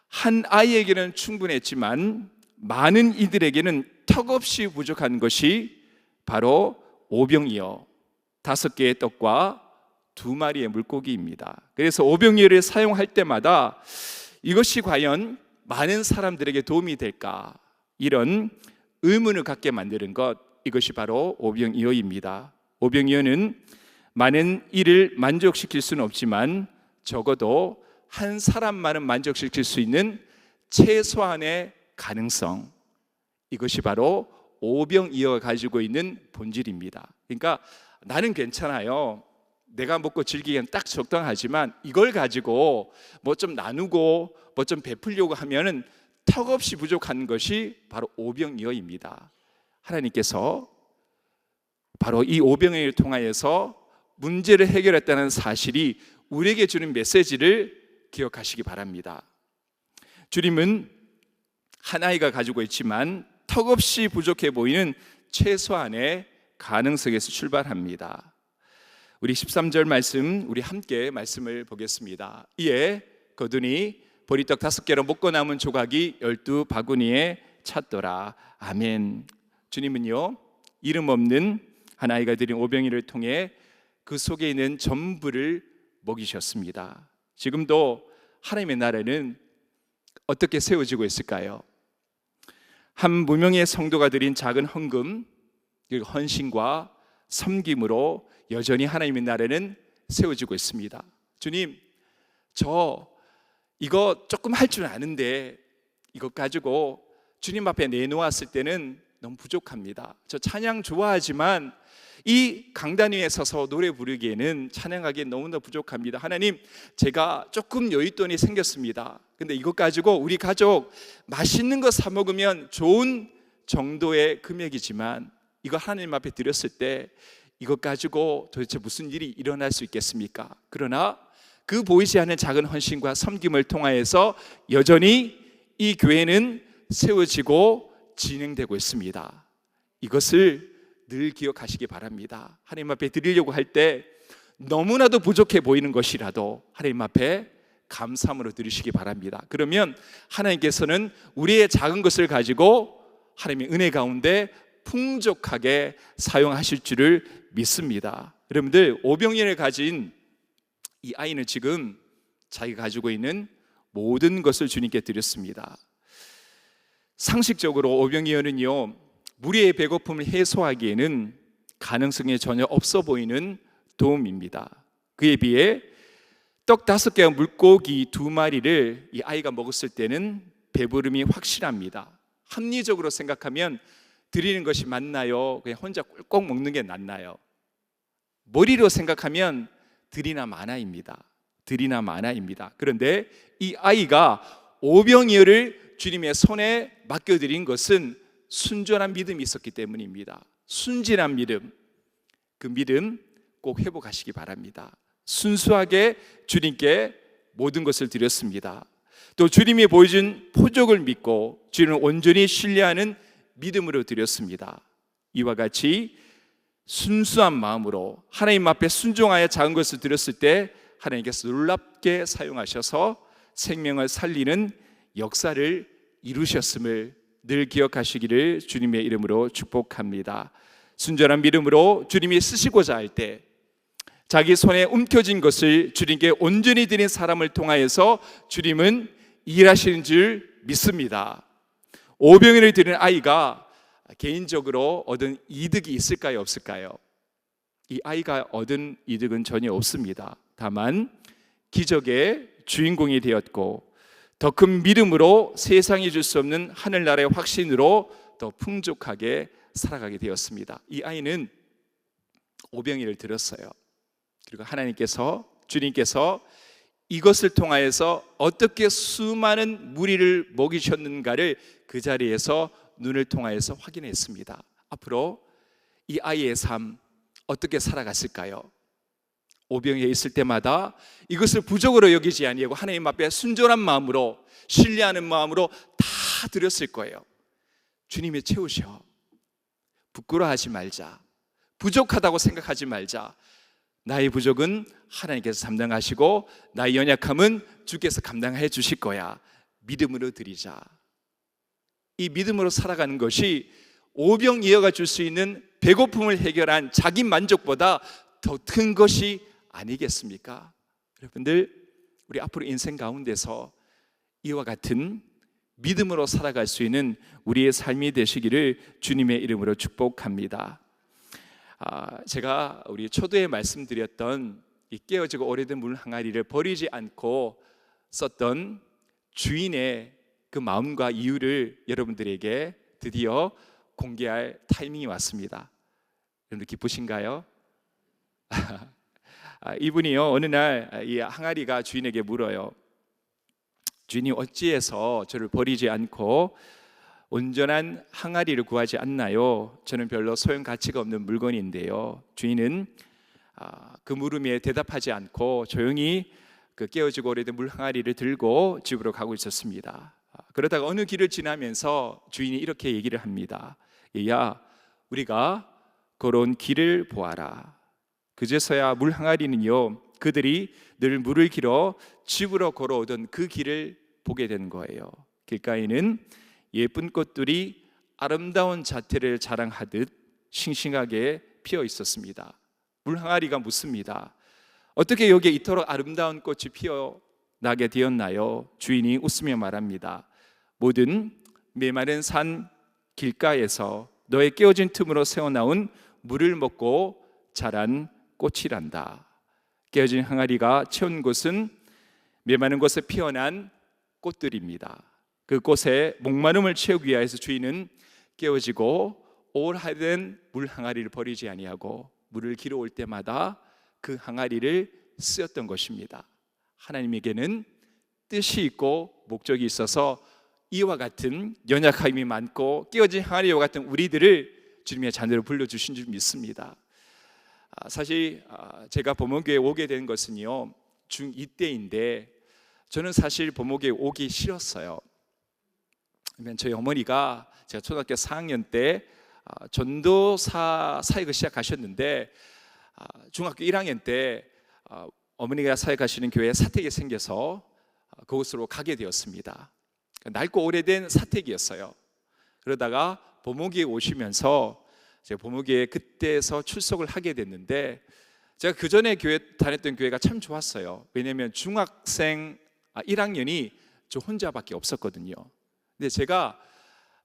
한 아이에게는 충분했지만 많은 이들에게는 턱없이 부족한 것이 바로 오병이어 5개의 떡과 2마리의 물고기입니다. 그래서 오병이어를 사용할 때마다 이것이 과연 많은 사람들에게 도움이 될까, 이런 의문을 갖게 만드는 것, 이것이 바로 오병이어입니다. 오병이어는 많은 일을 만족시킬 수는 없지만 적어도 한 사람만은 만족시킬 수 있는 최소한의 가능성, 이것이 바로 오병이어가 가지고 있는 본질입니다. 그러니까 나는 괜찮아요, 내가 먹고 즐기기엔 딱 적당하지만 이걸 가지고 뭐 좀 나누고 뭐 좀 베풀려고 하면은 턱없이 부족한 것이 바로 오병이어입니다. 하나님께서 바로 이 오병이어를 통하여서 문제를 해결했다는 사실이 우리에게 주는 메시지를 기억하시기 바랍니다. 주님은 한 아이가 가지고 있지만 턱없이 부족해 보이는 최소한의 가능성에서 출발합니다. 우리 13절 말씀, 우리 함께 말씀을 보겠습니다. 이에 거두니 보리떡 5개로 먹고 남은 조각이 12바구니에 찼더라. 아멘. 주님은요, 이름 없는 한 아이가 드린 오병이를 통해 그 속에 있는 전부를 먹이셨습니다. 지금도 하나님의 나라는 어떻게 세워지고 있을까요? 한 무명의 성도가 드린 작은 헌금, 헌신과 섬김으로 여전히 하나님의 나라는 세워지고 있습니다. 주님, 저 이거 조금 할 줄 아는데 이것 가지고 주님 앞에 내놓았을 때는 너무 부족합니다. 저 찬양 좋아하지만 이 강단 위에 서서 노래 부르기에는, 찬양하기엔 너무나 부족합니다. 하나님, 제가 조금 여윳돈이 생겼습니다. 근데 이것 가지고 우리 가족 맛있는 거 사 먹으면 좋은 정도의 금액이지만 이거 하나님 앞에 드렸을 때 이것 가지고 도대체 무슨 일이 일어날 수 있겠습니까? 그러나 그 보이지 않는 작은 헌신과 섬김을 통하여서 여전히 이 교회는 세워지고 진행되고 있습니다. 이것을 늘 기억하시기 바랍니다. 하나님 앞에 드리려고 할 때 너무나도 부족해 보이는 것이라도 하나님 앞에 감사함으로 드리시기 바랍니다. 그러면 하나님께서는 우리의 작은 것을 가지고 하나님의 은혜 가운데 풍족하게 사용하실 줄을 믿습니다. 여러분들, 오병이어를 가진 이 아이는 지금 자기가 가지고 있는 모든 것을 주님께 드렸습니다. 상식적으로 오병이어는요, 무리의 배고픔을 해소하기에는 가능성이 전혀 없어 보이는 도움입니다. 그에 비해 떡 5개와 물고기 2마리를 이 아이가 먹었을 때는 배부름이 확실합니다. 합리적으로 생각하면 드리는 것이 맞나요? 그냥 혼자 꿀꺽 먹는 게 낫나요? 머리로 생각하면 드리나 마나입니다. 드리나 마나입니다. 그런데 이 아이가 오병이어를 주님의 손에 맡겨드린 것은 순전한 믿음이 있었기 때문입니다. 순진한 믿음, 그 믿음 꼭 회복하시기 바랍니다. 순수하게 주님께 모든 것을 드렸습니다. 또 주님이 보여준 표적을 믿고 주님을 온전히 신뢰하는 믿음으로 드렸습니다. 이와 같이 순수한 마음으로 하나님 앞에 순종하여 작은 것을 드렸을 때 하나님께서 놀랍게 사용하셔서 생명을 살리는 역사를 이루셨음을 늘 기억하시기를 주님의 이름으로 축복합니다. 순전한 믿음으로 주님이 쓰시고자 할 때 자기 손에 움켜진 것을 주님께 온전히 드린 사람을 통하여서 주님은 일하시는 줄 믿습니다. 오병이어를 드린 아이가 개인적으로 얻은 이득이 있을까요, 없을까요? 이 아이가 얻은 이득은 전혀 없습니다. 다만 기적의 주인공이 되었고 더 큰 믿음으로 세상이 줄 수 없는 하늘나라의 확신으로 더 풍족하게 살아가게 되었습니다. 이 아이는 오병이어를 들었어요. 그리고 하나님께서, 주님께서 이것을 통하여서 어떻게 수많은 무리를 먹이셨는가를 그 자리에서 눈을 통하여서 확인했습니다. 앞으로 이 아이의 삶 어떻게 살아갔을까요? 오병이어에 있을 때마다 이것을 부족으로 여기지 아니하고 하나님 앞에 순전한 마음으로, 신뢰하는 마음으로 다 드렸을 거예요. 주님이 채우셔. 부끄러워하지 말자. 부족하다고 생각하지 말자. 나의 부족은 하나님께서 담당하시고 나의 연약함은 주께서 감당해 주실 거야. 믿음으로 드리자. 이 믿음으로 살아가는 것이 오병이어가 줄 수 있는 배고픔을 해결한 자기 만족보다 더 큰 것이 아니겠습니까? 여러분들, 우리 앞으로 인생 가운데서 이와 같은 믿음으로 살아갈 수 있는 우리의 삶이 되시기를 주님의 이름으로 축복합니다. 제가 우리 초도에 말씀드렸던 이 깨어지고 오래된 물 항아리를 버리지 않고 썼던 주인의 그 마음과 이유를 여러분들에게 드디어 공개할 타이밍이 왔습니다. 여러분 기쁘신가요? 이분이요, 어느 날 이 항아리가 주인에게 물어요. 주인이 어찌해서 저를 버리지 않고 온전한 항아리를 구하지 않나요? 저는 별로 소용 가치가 없는 물건인데요. 주인은 그 물음에 대답하지 않고 조용히 그 깨어지고 오래된 물 항아리를 들고 집으로 가고 있었습니다. 그러다가 어느 길을 지나면서 주인이 이렇게 얘기를 합니다. 야, 우리가 걸어온 길을 보아라. 그제서야 물 항아리는요, 그들이 늘 물을 길어 집으로 걸어오던 그 길을 보게 된 거예요. 길가에는 예쁜 꽃들이 아름다운 자태를 자랑하듯 싱싱하게 피어 있었습니다. 물 항아리가 묻습니다. 어떻게 여기에 이토록 아름다운 꽃이 피어나게 되었나요? 주인이 웃으며 말합니다. 모든 메마른 산 길가에서 너의 깨어진 틈으로 새어나온 물을 먹고 자란 꽃이란다. 깨어진 항아리가 채운 곳은 메마른 곳에 피어난 꽃들입니다. 그 꽃에 목마름을 채우기 위해서 주인은 깨어지고 오래된 물 항아리를 버리지 아니하고 물을 길어올 때마다 그 항아리를 쓰였던 것입니다. 하나님에게는 뜻이 있고 목적이 있어서 이와 같은 연약함이 많고 깨어진 항아리와 같은 우리들을 주님의 자녀로 불러주신 줄 믿습니다. 사실 제가 보목교회에 오게 된 것은요, 중2 때인데 저는 사실 보목교회에 오기 싫었어요. 그러면 저희 어머니가 제가 초등학교 4학년 때 전도사 사역을 시작하셨는데 중학교 1학년 때 어머니가 사역하시는 교회에 사택이 생겨서 그곳으로 가게 되었습니다. 낡고 오래된 사택이었어요. 그러다가 보모기에 오시면서 제가 보모기에 그때서 출석을 하게 됐는데, 제가 그 전에 다녔던 교회가 참 좋았어요. 왜냐하면 중학생 1학년이 저 혼자밖에 없었거든요. 근데 제가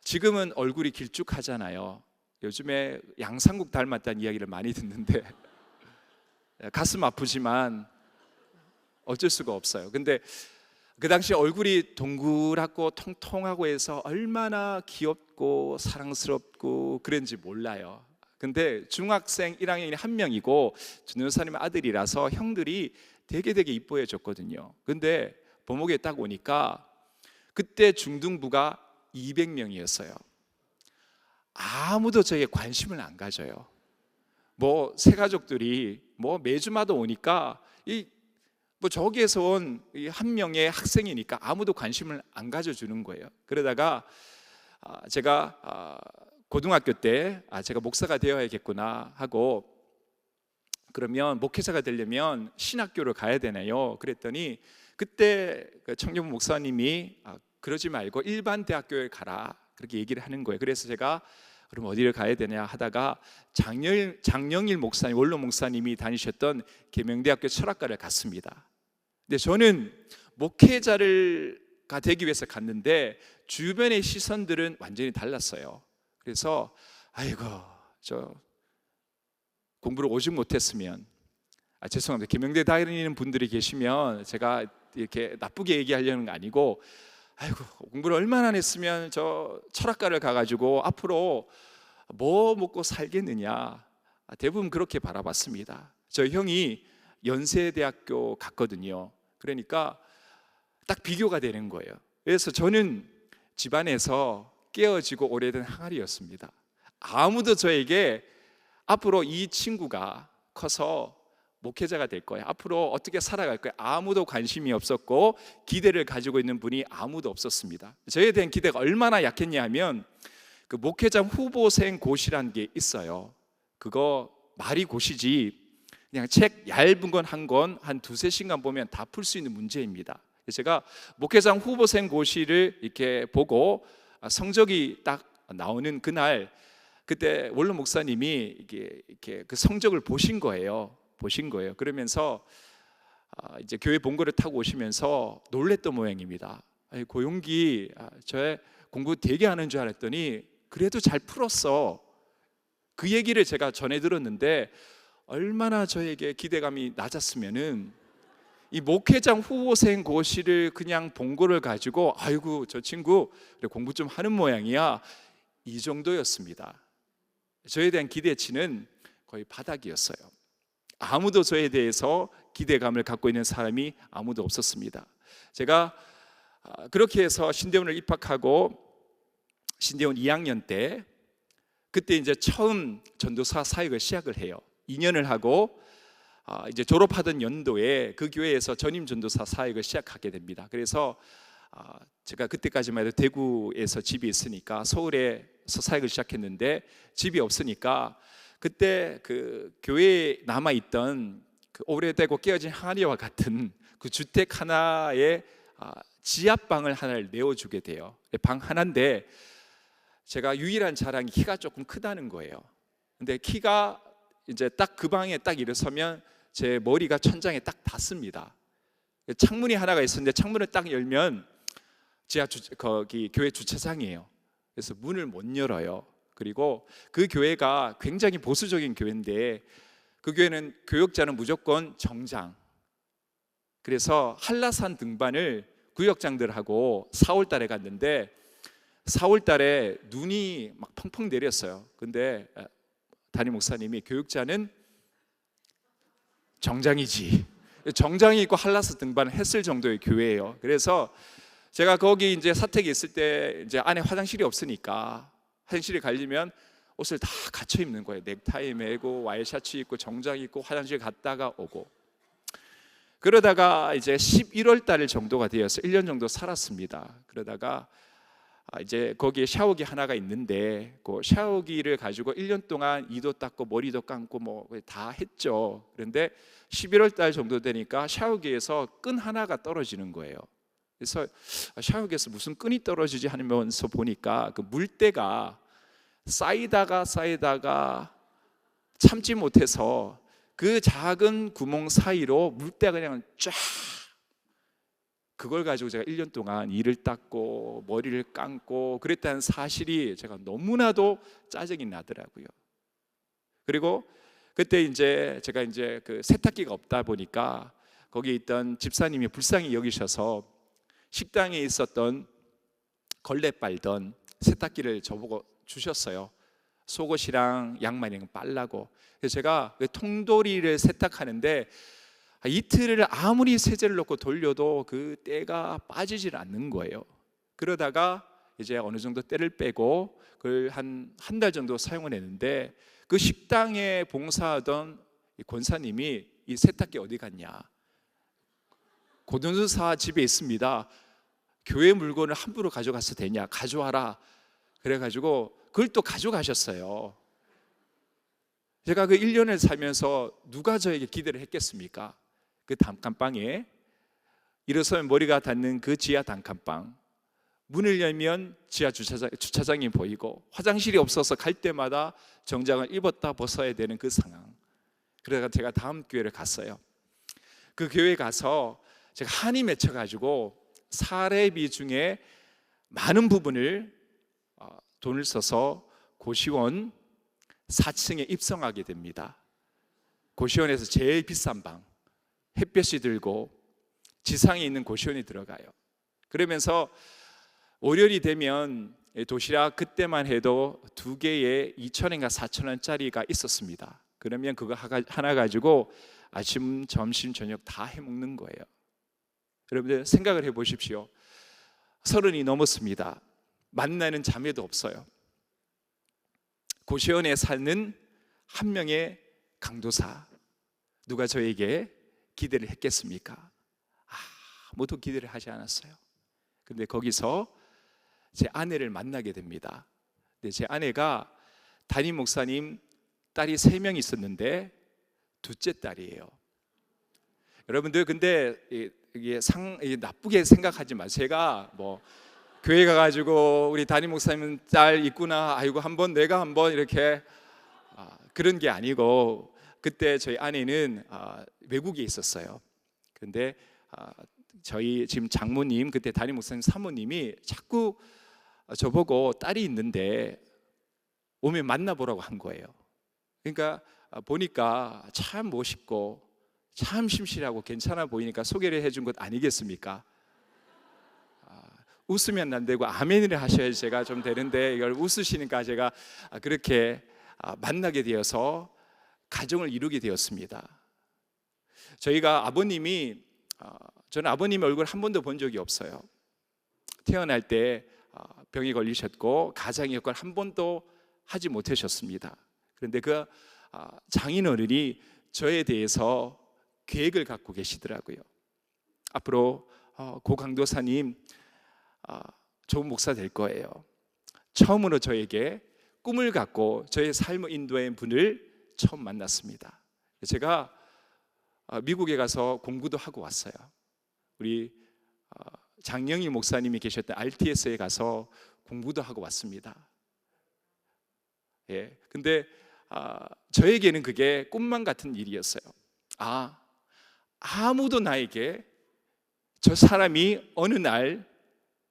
지금은 얼굴이 길쭉하잖아요. 요즘에 양상국 닮았다는 이야기를 많이 듣는데 가슴 아프지만 어쩔 수가 없어요. 근데 그 당시 얼굴이 동그랗고 통통하고 해서 얼마나 귀엽고 사랑스럽고 그런지 몰라요. 근데 중학생 1학년이 한 명이고 전도사님 아들이라서 형들이 되게 이뻐해 줬거든요. 근데 보목에 딱 오니까 그때 중등부가 200명이었어요. 아무도 저에게 관심을 안 가져요. 뭐 새가족들이 뭐 매주마다 오니까 저기에서 온 한 명의 학생이니까 아무도 관심을 안 가져주는 거예요. 그러다가 제가 고등학교 때 제가 목사가 되어야겠구나 하고, 그러면 목회자가 되려면 신학교를 가야 되나요? 그랬더니 그때 청년 목사님이 그러지 말고 일반 대학교에 가라, 그렇게 얘기를 하는 거예요. 그래서 제가 그럼 어디를 가야 되냐 하다가 장영일 목사님, 원로 목사님이 다니셨던 계명대학교 철학과를 갔습니다. 근데 저는 목회자가 되기 위해서 갔는데 주변의 시선들은 완전히 달랐어요. 그래서 아이고, 저 공부를 오직 못했으면, 죄송합니다. 계명대 다니는 분들이 계시면 제가 이렇게 나쁘게 얘기하려는 거 아니고, 아이고 공부를 얼마나 안 했으면 저 철학과를 가가지고 앞으로 뭐 먹고 살겠느냐, 대부분 그렇게 바라봤습니다. 저 형이 연세대학교 갔거든요. 그러니까 딱 비교가 되는 거예요. 그래서 저는 집안에서 깨어지고 오래된 항아리였습니다. 아무도 저에게 앞으로 이 친구가 커서 목회자가 될 거야, 앞으로 어떻게 살아갈 거야, 아무도 관심이 없었고 기대를 가지고 있는 분이 아무도 없었습니다. 저에 대한 기대가 얼마나 약했냐 하면, 그 목회자 후보생 고시라는 게 있어요. 그거 말이 고시지 그냥 책 얇은 건 한 두세 시간 보면 다 풀 수 있는 문제입니다. 제가 목회자 후보생 고시를 이렇게 보고 성적이 딱 나오는 그날, 그때 원로 목사님이 이렇게 그 성적을 보신 거예요. 그러면서 이제 교회 본거를 타고 오시면서 놀랬던 모양입니다. 고용기 저의 공부 되게 하는 줄 알았더니 그래도 잘 풀었어. 그 얘기를 제가 전해 들었는데 얼마나 저에게 기대감이 낮았으면은 이 목회장 후보생 고시를 그냥 본거를 가지고 아이고 저 친구 그래 공부 좀 하는 모양이야, 이 정도였습니다. 저에 대한 기대치는 거의 바닥이었어요. 아무도 저에 대해서 기대감을 갖고 있는 사람이 아무도 없었습니다. 제가 그렇게 해서 신대원을 입학하고 신대원 2학년 때, 그때 이제 처음 전도사 사역을 시작을 해요. 2년을 하고 이제 졸업하던 연도에 그 교회에서 전임 전도사 사역을 시작하게 됩니다. 그래서 제가 그때까지만 해도 대구에서 집이 있으니까 서울에서 사역을 시작했는데 집이 없으니까 그때 그 교회에 남아있던 그 오래되고 깨어진 항아리와 같은 그 주택 하나에 지압방을 하나를 내어주게 돼요. 방 하나인데 제가 유일한 자랑이 키가 조금 크다는 거예요. 근데 키가 이제 딱 그 방에 딱 일어서면 제 머리가 천장에 딱 닿습니다. 창문이 하나가 있었는데 창문을 딱 열면 거기 교회 주차장이에요. 그래서 문을 못 열어요. 그리고 그 교회가 굉장히 보수적인 교회인데 그 교회는 교역자는 무조건 정장. 그래서 한라산 등반을 구역장들하고 4월 달에 갔는데 4월 달에 눈이 막 펑펑 내렸어요. 근데 담임 목사님이 교역자는 정장이지, 정장이 있고 한라산 등반을 했을 정도의 교회예요. 그래서 제가 거기 이제 사택에 있을 때 이제 안에 화장실이 없으니까 화장실에 가려면 옷을 다 갖춰 입는 거예요. 넥타이 매고 와이셔츠 입고 정장 입고 화장실 갔다가 오고. 그러다가 이제 11월 달 정도가 되어서 1년 정도 살았습니다. 그러다가 이제 거기에 샤워기 하나가 있는데 그 샤워기를 가지고 1년 동안 이도 닦고 머리도 감고 뭐 다 했죠. 그런데 11월 달 정도 되니까 샤워기에서 끈 하나가 떨어지는 거예요. 그래서 샤워기에서 무슨 끈이 떨어지지 하면서 보니까 그 물때가 쌓이다가 참지 못해서 그 작은 구멍 사이로 물때가 그냥 쫙, 그걸 가지고 제가 1년 동안 이를 닦고 머리를 감고 그랬다는 사실이 제가 너무나도 짜증이 나더라고요. 그리고 그때 이제 제가 이제 그 세탁기가 없다 보니까 거기에 있던 집사님이 불쌍히 여기셔서 식당에 있었던 걸레 빨던 세탁기를 저보고 주셨어요. 속옷이랑 양말이랑 빨라고. 그래서 제가 그 통돌이를 세탁하는데 이틀을 아무리 세제를 넣고 돌려도 그 때가 빠지질 않는 거예요. 그러다가 이제 어느 정도 때를 빼고 그걸 한 달 정도 사용을 했는데 그 식당에 봉사하던 권사님이 이 세탁기 어디 갔냐, 고등사 집에 있습니다. 교회 물건을 함부로 가져가서 되냐, 가져와라. 그래가지고 그걸 또 가져가셨어요. 제가 그 1년을 살면서 누가 저에게 기대를 했겠습니까? 그 단칸방에 일어서면 머리가 닿는 그 지하 단칸방, 문을 열면 지하 주차장이 보이고 화장실이 없어서 갈 때마다 정장을 입었다 벗어야 되는 그 상황. 그래서 제가 다음 교회를 갔어요. 그 교회 가서 제가 한이 맺혀가지고 사례비 중에 많은 부분을 돈을 써서 고시원 4층에 입성하게 됩니다. 고시원에서 제일 비싼 방, 햇볕이 들고 지상에 있는 고시원이 들어가요. 그러면서 월요일이 되면 도시락 그때만 해도 2개에 2,000원인가 4,000원짜리가 있었습니다. 그러면 그거 하나 가지고 아침, 점심, 저녁 다 해먹는 거예요. 여러분들 생각을 해보십시오. 30이 넘었습니다. 만나는 자매도 없어요. 고시원에 사는 한 명의 강도사, 누가 저에게 기대를 했겠습니까? 아무도 기대를 하지 않았어요. 근데 거기서 제 아내를 만나게 됩니다. 근데 제 아내가 담임 목사님 딸이 3명 있었는데 둘째 딸이에요. 여러분들 근데 이게 나쁘게 생각하지 마세요. 제가 뭐 교회 가가지고 우리 담임 목사님 딸 있구나, 아이고 내가 한번 이렇게 그런 게 아니고, 그때 저희 아내는 외국에 있었어요. 그런데 저희 지금 장모님, 그때 담임 목사님 사모님이 자꾸 저보고 딸이 있는데 오면 만나보라고 한 거예요. 그러니까 보니까 참 멋있고 참 심실하고 괜찮아 보이니까 소개를 해준 것 아니겠습니까? 웃으면 안 되고 아멘을 하셔야지 제가 좀 되는데, 이걸 웃으시니까 제가 그렇게 만나게 되어서 가정을 이루게 되었습니다. 저희가 저는 아버님 얼굴 한 번도 본 적이 없어요. 태어날 때 병이 걸리셨고 가장 역할 한 번도 하지 못하셨습니다. 그런데 그 장인 어른이 저에 대해서 계획을 갖고 계시더라고요. 앞으로 고 강도사님 좋은 목사 될 거예요. 처음으로 저에게 꿈을 갖고 저의 삶을 인도한 분을 처음 만났습니다. 제가 미국에 가서 공부도 하고 왔어요. 우리 장영희 목사님이 계셨던 RTS에 가서 공부도 하고 왔습니다. 예, 근데 저에게는 그게 꿈만 같은 일이었어요. 아무도 나에게 저 사람이 어느 날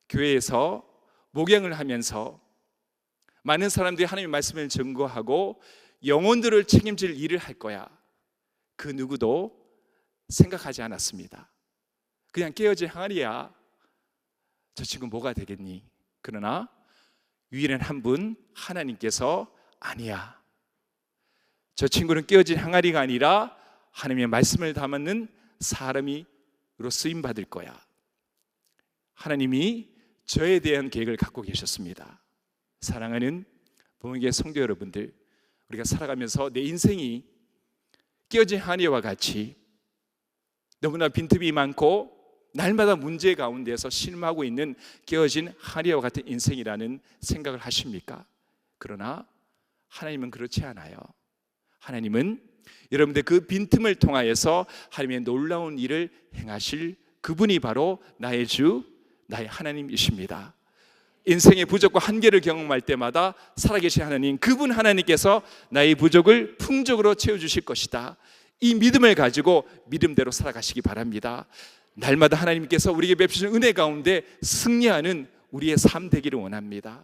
교회에서 목양을 하면서 많은 사람들이 하나님의 말씀을 증거하고 영혼들을 책임질 일을 할 거야, 그 누구도 생각하지 않았습니다. 그냥 깨어진 항아리야, 저 친구 뭐가 되겠니? 그러나 유일한 한 분, 하나님께서 아니야, 저 친구는 깨어진 항아리가 아니라 하나님의 말씀을 담는 사람으로 쓰임받을 거야. 하나님이 저에 대한 계획을 갖고 계셨습니다. 사랑하는 부흥교회 성도 여러분들, 우리가 살아가면서 내 인생이 깨어진 항아리와 같이 너무나 빈틈이 많고 날마다 문제 가운데서 실망하고 있는 깨어진 하리와 같은 인생이라는 생각을 하십니까? 그러나 하나님은 그렇지 않아요. 하나님은 여러분들 그 빈틈을 통하여서 하나님의 놀라운 일을 행하실 그분이 바로 나의 주, 나의 하나님이십니다. 인생의 부족과 한계를 경험할 때마다 살아계신 하나님, 그분 하나님께서 나의 부족을 풍족으로 채워주실 것이다. 이 믿음을 가지고 믿음대로 살아가시기 바랍니다. 날마다 하나님께서 우리에게 베푸시는 은혜 가운데 승리하는 우리의 삶 되기를 원합니다.